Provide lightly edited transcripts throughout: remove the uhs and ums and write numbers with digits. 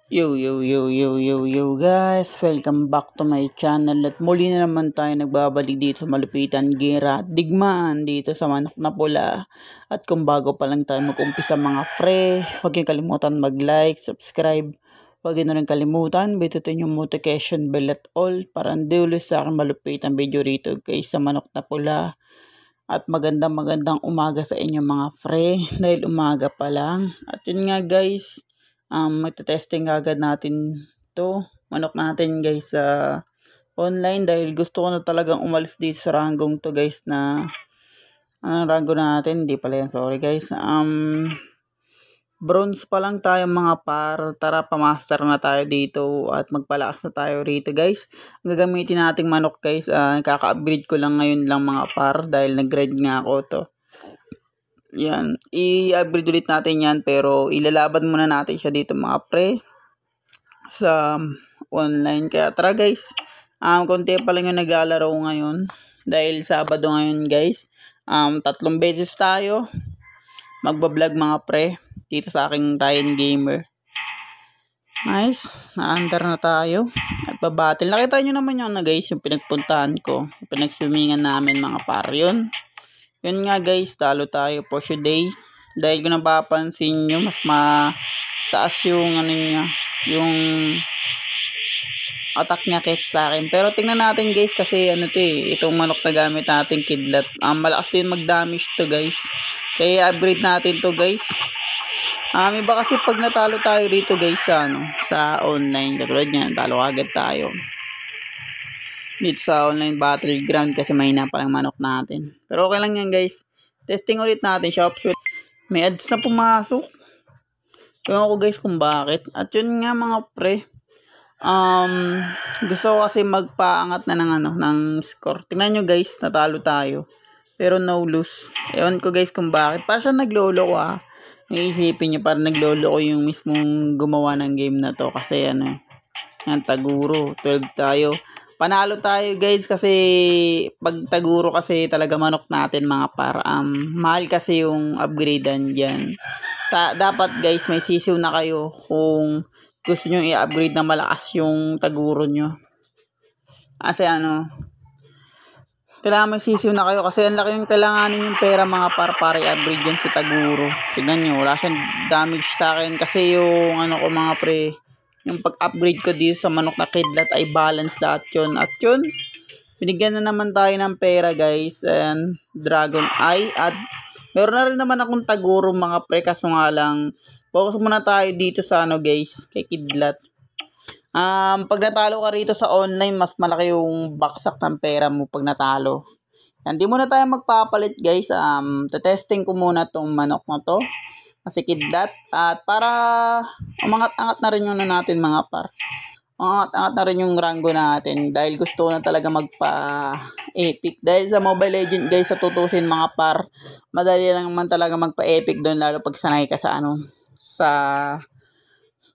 Yo guys, welcome back to my channel at muli na naman tayo nagbabalik dito sa Malupitan Gira Digmaan dito sa Manok na Pula. At kung bago pa lang tayo mag-umpisa mga pre, huwag niyo kalimutan mag-like, subscribe, huwag niyo rin kalimutan bitutin yung notification bell at all para hindi ulit sa akin malupitan video rito guys sa Manok na Pula. At magandang umaga sa inyo mga pre dahil umaga pa lang. At yun nga guys, magte-testing agad natin to manok natin guys sa online dahil gusto ko na talagang umalis dito sa ranggong to guys na rango natin, hindi pala yan, sorry guys. Bronze pa lang tayo mga par, tara pa-master na tayo dito at magpalakas na tayo rito guys. Ang gagamitin nating manok guys, kaka-upgrade ko lang ngayon lang mga par dahil nag-grade nga ako to. Yan, i-upgrade ulit natin yan pero ilalaban muna natin siya dito mga pre sa online. Kaya tara guys, konti pa lang yung naglalaro ngayon dahil Sabado ngayon guys. 3 beses tayo magbablog mga pre dito sa aking Ryan Gamer. Nice, na-under na tayo at babattle. Nakita nyo naman yung guys, yung pinagpuntahan ko, yung pinagswimingan namin mga par. Yun nga guys, talo tayo for today. Dahil kung napapansin nyo, mas mataas yung niya, yung attack niya kaysa sa akin. Pero tingnan natin guys kasi itong manok na gamit natin kidlat. Malakas din mag-damage to guys. Kaya upgrade natin to guys. Iba kasi pag natalo tayo rito guys sa online, katulad niyan, talo agad tayo dito sa online battleground kasi mahina pa lang manok natin. Pero okay lang yan guys. Testing ulit natin siya. May ads na pumasok. Ewan ko guys kung bakit. At yun nga mga pre, gusto ko kasi magpaangat na ng score. Tingnan nyo guys, natalo tayo pero no lose. Ewan ko guys kung bakit. Para siya naglolo ko Iisipin nyo parang naglolo ko yung mismong gumawa ng game na to. Kasi yan taguro 12 tayo. Panalo tayo guys kasi pag taguro kasi talaga manok natin mga par. Mahal kasi yung upgradean dyan. Dapat guys may sisiw na kayo kung gusto nyo i-upgrade na malakas yung taguro nyo. Kasi kailangan magsisiw na kayo kasi ang laki yung kailanganin yung pera mga para i-upgrade yan si taguro. Tignan nyo, wala siyang damage sa akin kasi yung ko mga pre, yung pag-upgrade ko dito sa manok na kidlat ay balance lahat yun. At yun, binigyan na naman tayo ng pera guys, and dragon eye. At meron na rin naman akong taguro mga pre, kaso nga lang focus muna tayo dito sa guys, kay kidlat. Pag natalo ka rito sa online, mas malaki yung baksak ng pera mo pag natalo. Hindi muna tayo magpapalit guys. Testing ko muna tong manok na to kasi kidlat. At para umangat-angat na rin yung natin mga par. Umangat-angat na rin yung rango natin dahil gusto ko na talaga magpa-epic. Dahil sa Mobile Legends guys, sa tutusin mga par, madali lang man talaga magpa-epic doon, lalo pag sanay ka sa sa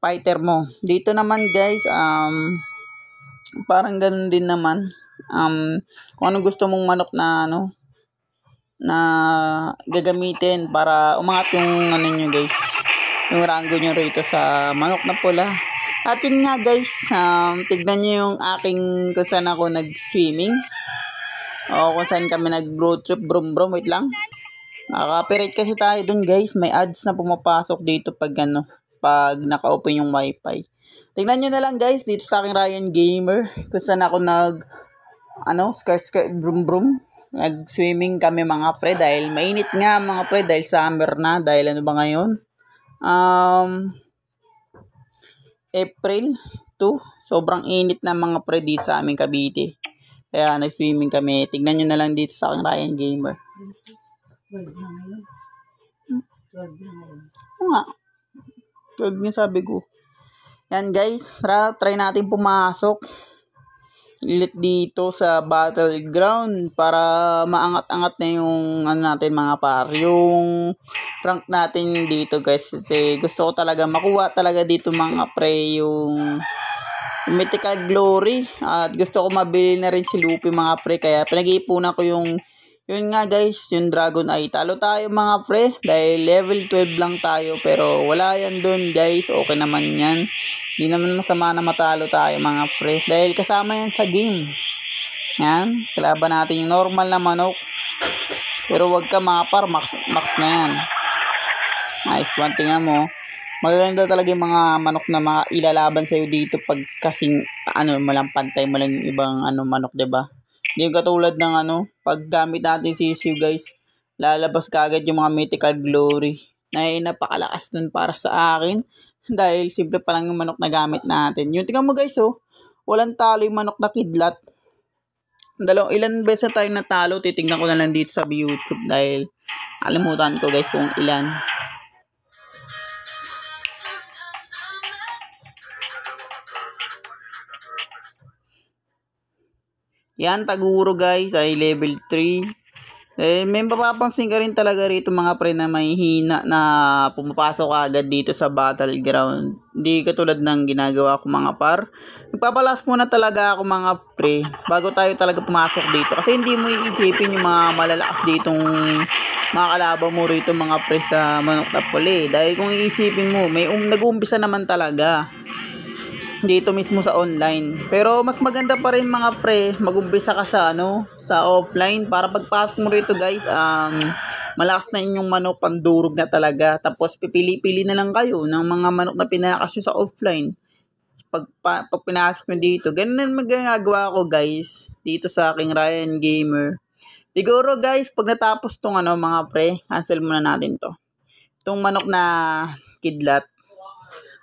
fighter mo. Dito naman guys, parang ganun din naman. Kung ano gusto mong manok na na gagamitin para umangat yung nyo guys, yung rango nyo rito sa manok na pula. At yun nga guys, tignan nyo yung aking kung saan ako nag-swimming o kung saan kami nag-road trip. Brum wait lang, copyright kasi tayo dun guys. May ads na pumapasok dito pag pag naka-open yung wifi. Tingnan nyo na lang guys dito sa aking Ryan Gamer kung saan ako skirt brum nag-swimming kami mga pre dahil mainit nga mga pre dahil summer na. Dahil ba ngayon? April 2. Sobrang init na mga pre dito sa aming Cavite. Kaya nag-swimming kami. Tingnan nyo na lang dito sa aking Ryan Gamer. Oo nga. 12 nga sabi ko. Yan guys, try natin pumasok ulit dito sa battleground para maangat-angat na yung natin mga par, yung rank natin dito guys. Kasi gusto ko talaga makuha talaga dito mga pre yung mythical glory. At gusto ko mabili na rin si Luffy mga pre, kaya pinag-iipunan ko yung Yun nga guys, yung Dragon Eye. Talo tayo mga pre, dahil level 12 lang tayo. Pero wala yan dun guys, okay naman yan. Hindi naman masama na matalo tayo mga pre. Dahil kasama yan sa game. Yan, kalaban natin yung normal na manok. Pero wag ka mga par, max na yan. Nice one, tingnan mo. Magaganda talaga yung mga manok na mga ilalaban sa'yo dito pag kasing malang pantay mo lang yung ibang manok, 'di ba? Hindi yung katulad ng pag gamit natin sisiw guys, lalabas kaagad yung mga mythical glory. Napakalakas nun para sa akin dahil simple pa lang yung manok na gamit natin. Yung tingnan mo guys, walang talo yung manok na kidlat. Ilan beses na tayo natalo, titingnan ko na lang dito sa YouTube dahil kalimutan ko guys kung ilan. Yan, Taguro guys ay level 3. May mapapansin ka rin talaga rito mga pre na may hina na pumapasok agad dito sa battleground. Hindi katulad ng ginagawa ko mga par. Nagpapalas muna talaga ako mga pre bago tayo talaga pumasok dito. Kasi hindi mo iisipin yung mga malalakas ditong mga kalaban mo rito mga pre sa manok na puli. Dahil kung iisipin mo, may nag-uumpisa naman talaga dito mismo sa online. Pero mas maganda pa rin mga pre, mag-umpisa ka sa sa offline para pagpasok mo rito guys, malakas na inyong manok, pandurog na talaga. Tapos pipili-pili na lang kayo ng mga manok na pinakas nyo sa offline. Pag pinasok nyo dito, ganun na magagawa ko guys dito sa aking Ryan Gamer. Siguro guys, pag natapos tong mga pre, cancel muna natin to. Itong manok na kidlat.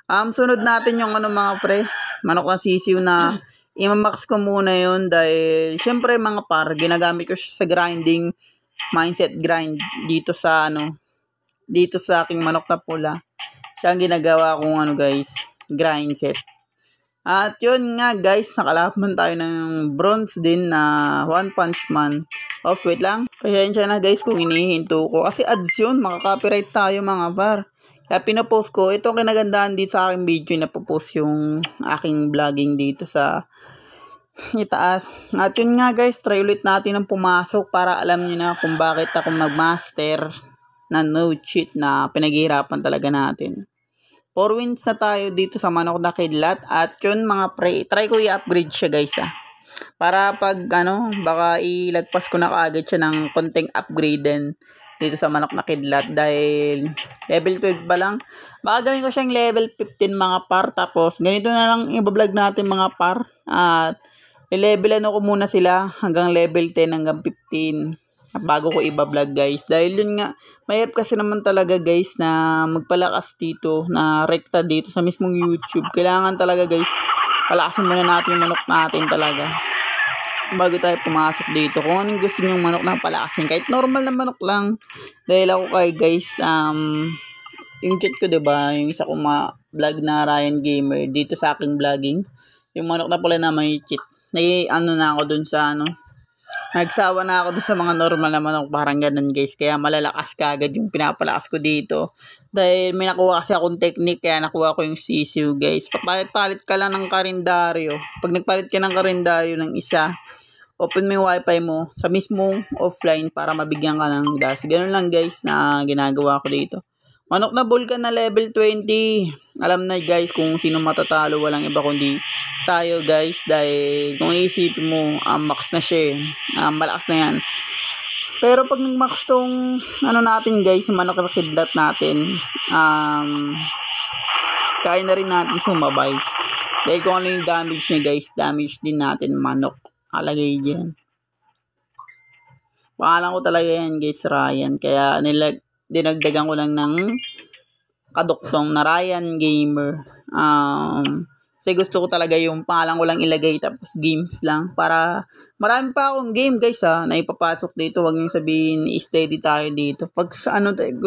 Sunod natin yung mga pre, manok na sisiw na imamax ko muna yun dahil syempre mga par, ginagamit ko siya sa grinding, mindset grind dito sa dito sa aking manok na pula. Siya ang ginagawa kong guys, grind set. At yun nga guys, nakalaban tayo ng bronze din na One Punch Man. Wait lang, pasensya na guys kung inihinto ko kasi ads yun, makaka-copyright tayo mga par. Kaya pinapost ko, ito kinagandaan dito sa aking video, napopost yung aking vlogging dito sa itaas. At yun nga guys, try ulit natin ang pumasok para alam nyo na kung bakit ako magmaster na no cheat na pinaghihirapan talaga natin. 4 wins na tayo dito sa manok na kidlat. At yun mga pre, try ko i-upgrade siya guys para pag baka ilagpas ko na kaagad siya ng konting upgrade din dito sa manok na kidlat dahil level 12 pa lang. Baka gawin ko siyang level 15 mga par. Tapos ganito na lang i-vlog natin mga par. At i-levelan ko muna sila hanggang level 10 hanggang 15 bago ko i-vlog guys. Dahil yun nga, mahirap kasi naman talaga guys na magpalakas dito, na rekta dito sa mismong YouTube. Kailangan talaga guys, palakasin muna natin yung manok natin talaga bago tayo pumasok dito. Kung anong gusto nyong manok na palakasin, kahit normal na manok lang. Dahil ako guys, yung chat ko diba, yung isa kong vlog na Ryan Gamer dito sa aking vlogging, yung manok na pala na may cheat, na ako dun sa nagsawa na ako dun sa mga normal na manok, parang ganun guys. Kaya malalakas ka agad yung pinapalakas ko dito dahil may nakuha kasi akong technique, kaya nakuha ko yung sisiw guys. Papalit-palit ka lang ng karindaryo. Pag nagpalit ka ng karindaryo ng isa, open mo yung wifi mo sa mismong offline para mabigyan ka ng dash. Ganun lang guys na ginagawa ko dito. Manok na Vulcan na level 20. Alam na guys kung sino matatalo, walang iba kundi tayo guys. Dahil kung iisipin mo, max na siya malakas na yan. Pero pag nag-max tong natin guys, manok na kidlat natin, kaya na rin natin sumabay. Dahil kung ano yung damage niya guys, damage din natin manok. Alagay dyan. Pangalan ko talaga yan guys, Ryan. Kaya dinagdagan ko lang ng kaduktong na Ryan Gamer. Kasi gusto ko talaga yung pangalan ko lang ilagay tapos games lang. Para marami pa akong game guys na ipapasok dito. Huwag nyo sabihin steady tayo dito. Pag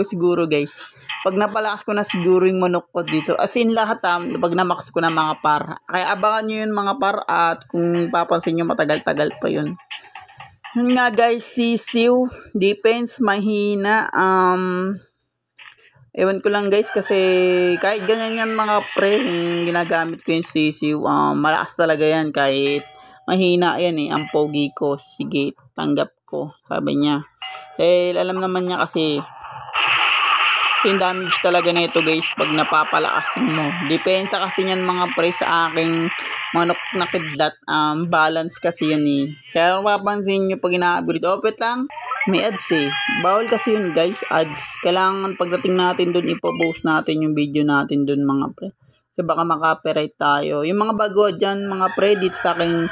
siguro guys, pag napalakas ko na siguro yung manok ko dito, as in lahat pag namax ko na mga par. Kaya abangan nyo yun mga par. At kung papansin nyo, matagal-tagal pa yun. Yun nga guys, sisiw, defense, mahina, ewan ko lang guys kasi kahit ganyan yan mga pre, yung ginagamit ko yung sisiw, malakas talaga yan kahit mahina yan ang pogi ko. Sige, tanggap ko, sabi niya. Dahil alam naman niya kasi yung damage talaga na ito guys pag napapalakas mo. Depensa kasi yan mga pre sa aking manok na kidlat. Balance kasi yan eh. Kaya kung papansin nyo pag ina-upgrade, wait lang, may ads eh. Bawal kasi yun guys, ads. Kailangan pagdating natin dun, ipopost natin yung video natin dun mga pre. Kasi baka makapiright tayo. Yung mga bago dyan mga pre, dito sa aking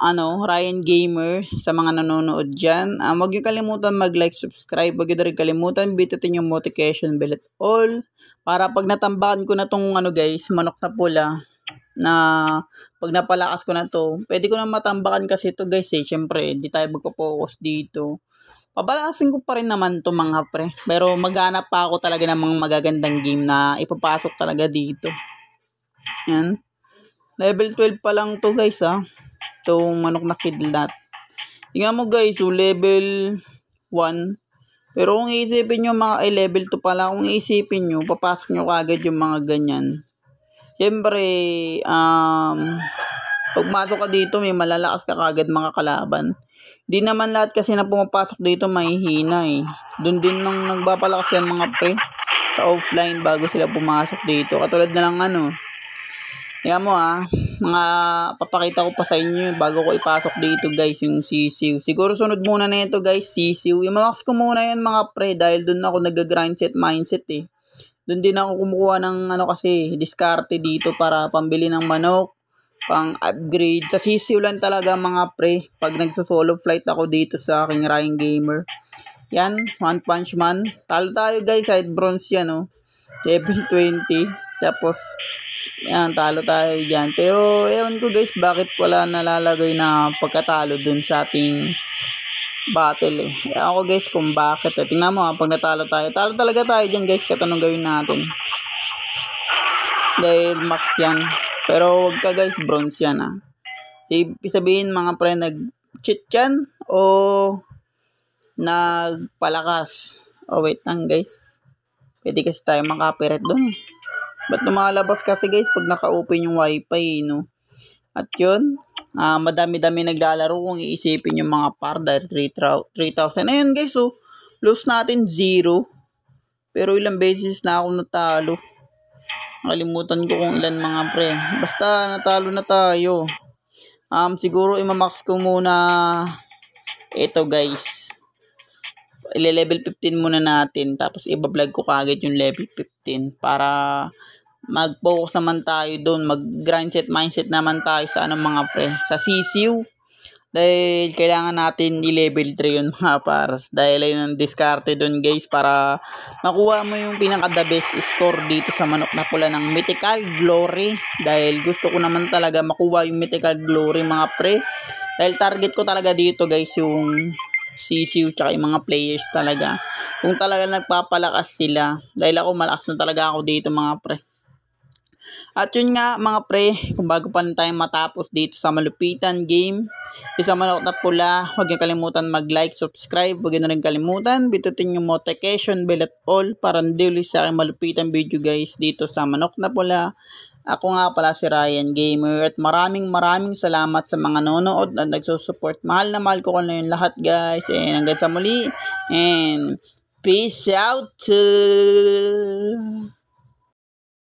Ryan Gamer, sa mga nanonood dyan. Huwag nyo kalimutan mag-like, subscribe. Huwag nyo rin kalimutan, bitutin yung notification bell at all. Para pag natambakan ko na tong guys, manok na pula, na pag napalakas ko na to, pwede ko na matambakan kasi to guys eh. Siyempre, hindi tayo magpo-focus dito. Papalakasin ko pa rin naman to mga pre. Pero maghanap pa ako talaga ng mga magagandang game na ipapasok talaga dito. Yan. Level 12 pa lang to guys itong manok na kidlat. Tingnan mo guys, level 1. Pero kung iisipin nyo level 2 pala, kung iisipin nyo, papasok nyo kagad yung mga ganyan. Siyempre, pag masok ka dito, may malalakas ka kagad mga kalaban. Di naman lahat kasi na pumapasok dito mahihina eh. Doon din nang nagpapalakas yan mga pre sa offline bago sila pumasok dito. Katulad na lang Yan mo mga papakita ko pa sa inyo bago ko ipasok dito guys yung sisiw. Siguro sunod muna na ito guys, sisiw. I-max ko muna yan mga pre dahil doon ako nag-grind set mindset eh. Doon din ako kumukuha ng kasi diskarte dito para pambili ng manok, pang upgrade. Sa sisiw lang talaga mga pre pag nagso-solo flight ako dito sa aking Ryan Gamer. Yan, One Punch Man. Talo tayo guys kahit bronze yan level 20. Tapos yan, talo tayo dyan. Pero, ewan ko guys, bakit wala nalalagay na pagkatalo dun sa ating battle eh. Ewan ko guys kung bakit. Tingnan mo pag natalo tayo. Talo talaga tayo dyan guys, katanong gawin natin. Dahil max yan. Pero, wag ka guys, bronze yan Sabihin mga pre, nag-cheat yan o nagpalakas. Wait lang guys. Pwede kasi tayo makapiret dun Ba't lumalabas kasi guys pag naka-open yung wifi At yun, madami-dami naglalaro kung iisipin yung mga par dahil 3,000. Ayun guys lose natin 0. Pero ilang beses na ako natalo. Nakalimutan ko kung ilan mga pre. Basta natalo na tayo. Siguro imamax ko muna ito guys. Ile-level 15 muna natin. Tapos iba-vlog ko kagad yung level 15 para mag-focus naman tayo doon. Mag-grind set mindset naman tayo sa mga pre. Sa sisiw. Dahil kailangan natin i-level 3 yun mga par. Dahil ayun ang diskarte doon guys para makuha mo yung pinaka-the best score dito sa manok na pula ng Mythical Glory. Dahil gusto ko naman talaga makuha yung Mythical Glory mga pre. Dahil target ko talaga dito guys yung sisiw tsaka yung mga players talaga. Kung talaga nagpapalakas sila. Dahil ako malakas na talaga ako dito mga pre. At yun nga mga pre, kung bago pa tayo matapos dito sa malupitan game, isa manok na pula, huwag niyo kalimutan mag-like, subscribe, huwag niyo rin kalimutan, bitutin yung notification bell at all para hindi ulit sa aking malupitan video guys dito sa manok na pula. Ako nga pala si Ryan Gamer at maraming salamat sa mga nanonood at nagsusupport. Mahal na mahal ko na yung lahat guys. And hanggang sa muli and peace out.